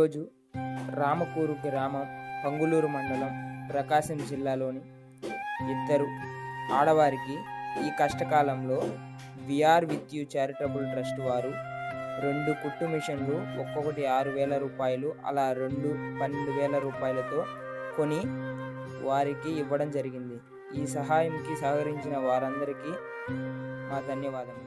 ఈరోజు రామకూరు గ్రామం, పంగులూరు మండలం, ప్రకాశం జిల్లాలోని ఇద్దరు ఆడవారికి ఈ కష్టకాలంలో we are with you charitable trust వారు 2 కుట్టు మిషన్లు, ఒక్కొక్కటి 6,000 రూపాయలు, అలా 12,000 రూపాయలతో కొని వారికి ఇవ్వడం జరిగింది. ఈ సహాయంకి సహకరించిన వారందరికీ మా ధన్యవాదములు.